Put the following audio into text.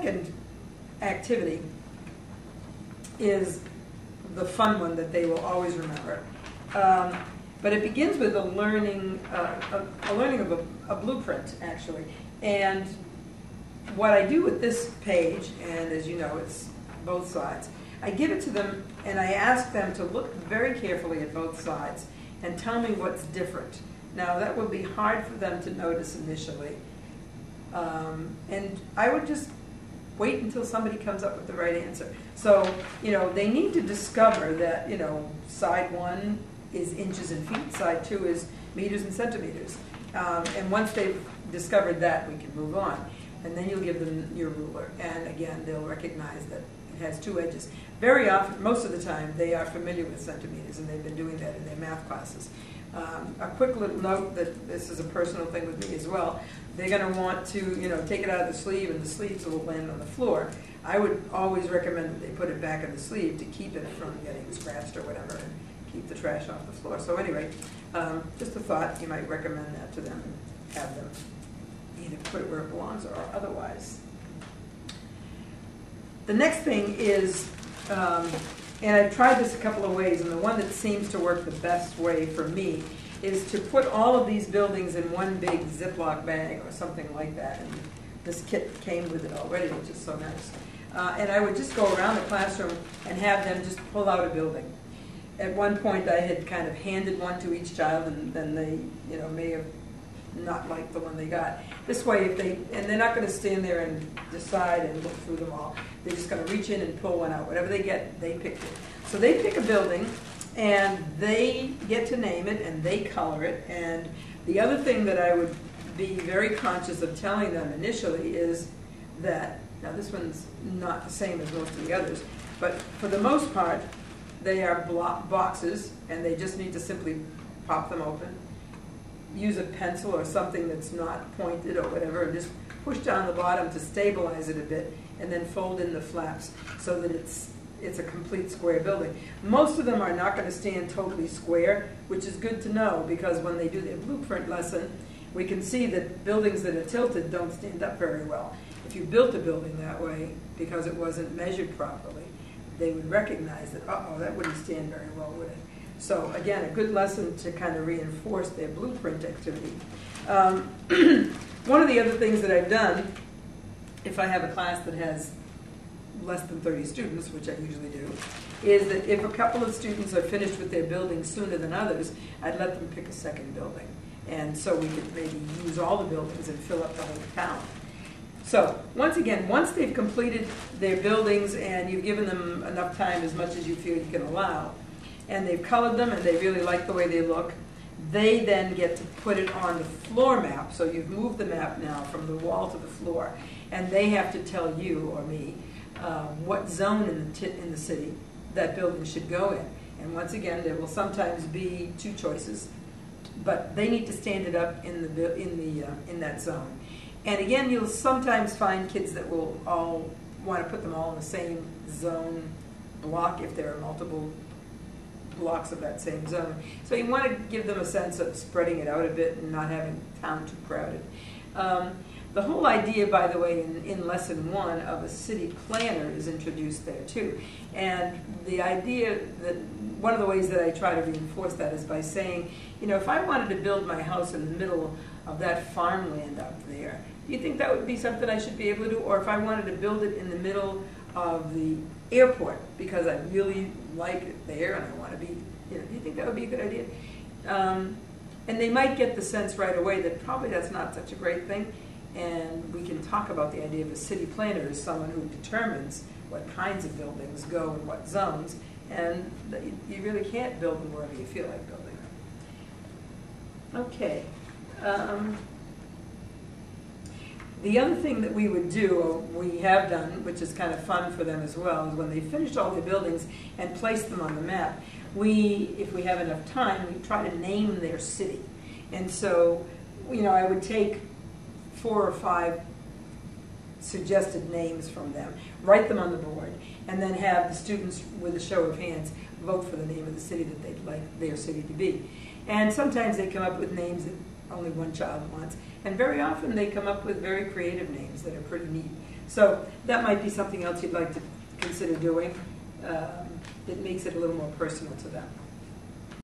second activity is the fun one that they will always remember. But it begins with a learning of a blueprint, actually. And what I do with this page, and as you know, it's both sides, I give it to them and I ask them to look very carefully at both sides and tell me what's different. Now, that would be hard for them to notice initially. And I would just wait until somebody comes up with the right answer. So, they need to discover that, side one is inches and feet, side two is meters and centimeters. And once they've discovered that, we can move on. And then you'll give them your ruler. And again, they'll recognize that it has two edges. Very often, most of the time, they are familiar with centimeters, and they've been doing that in their math classes. A quick little note that this is a personal thing with me as well. They're going to want to, take it out of the sleeve, and the sleeves will land on the floor. I would always recommend that they put it back in the sleeve to keep it from getting scratched or whatever, and keep the trash off the floor. So anyway, just a thought, you might recommend that to them and have them either put it where it belongs or otherwise. The next thing is, and I've tried this a couple of ways, and the one that seems to work the best way for me is to put all of these buildings in one big Ziploc bag or something like that. And this kit came with it already, which is so nice. And I would just go around the classroom and have them just pull out a building. At one point, I had kind of handed one to each child, and then they, may have not liked the one they got. This way, and they're not going to stand there and decide and look through them all. They're just going to reach in and pull one out. Whatever they get, they picked it. So they pick a building, and they get to name it, and they color it. And the other thing that I would be very conscious of telling them initially is that, now this one's not the same as most of the others, but for the most part, they are boxes, and they just need to simply pop them open. Use a pencil or something that's not pointed or whatever, and just push down the bottom to stabilize it a bit, and then fold in the flaps so that it's a complete square building. Most of them are not going to stand totally square, which is good to know, because when they do their blueprint lesson, we can see that buildings that are tilted don't stand up very well. If you built a building that way because it wasn't measured properly, they would recognize that, uh-oh, that wouldn't stand very well, would it? So again, a good lesson to kind of reinforce their blueprint activity. One of the other things that I've done, if I have a class that has less than 30 students, which I usually do, is that if a couple of students are finished with their building sooner than others, I'd let them pick a second building. And so we could maybe use all the buildings and fill up the whole town. So, once they've completed their buildings and you've given them enough time, as much as you feel you can allow, and they've colored them and they really like the way they look, they then get to put it on the floor map. So you've moved the map now from the wall to the floor, and they have to tell you or me what zone in the city that building should go in. And once again, there will sometimes be two choices, but they need to stand it up in that zone. And again, you'll sometimes find kids that will all want to put them all in the same zone block if there are multiple blocks of that same zone. So you want to give them a sense of spreading it out a bit and not having town too crowded. The whole idea, by the way, in lesson 1 of a city planner is introduced there too. And the idea that one of the ways that I try to reinforce that is by saying, if I wanted to build my house in the middle of that farmland up there, do you think that would be something I should be able to do? Or if I wanted to build it in the middle of the airport because I really like it there and I want to be, do you think that would be a good idea? And they might get the sense right away that probably that's not such a great thing. And we can talk about the idea of a city planner as someone who determines what kinds of buildings go in what zones, and you really can't build them wherever you feel like building them. Okay. The other thing that we would do, or we have done, which is kind of fun for them as well, is when they finished all their buildings and placed them on the map, if we have enough time, we try to name their city. And so, I would take 4 or 5 suggested names from them, write them on the board, and then have the students, with a show of hands, vote for the name of the city that they'd like their city to be. And sometimes they come up with names that only one child wants. And very often they come up with very creative names that are pretty neat. So that might be something else you'd like to consider doing. It makes it a little more personal to them.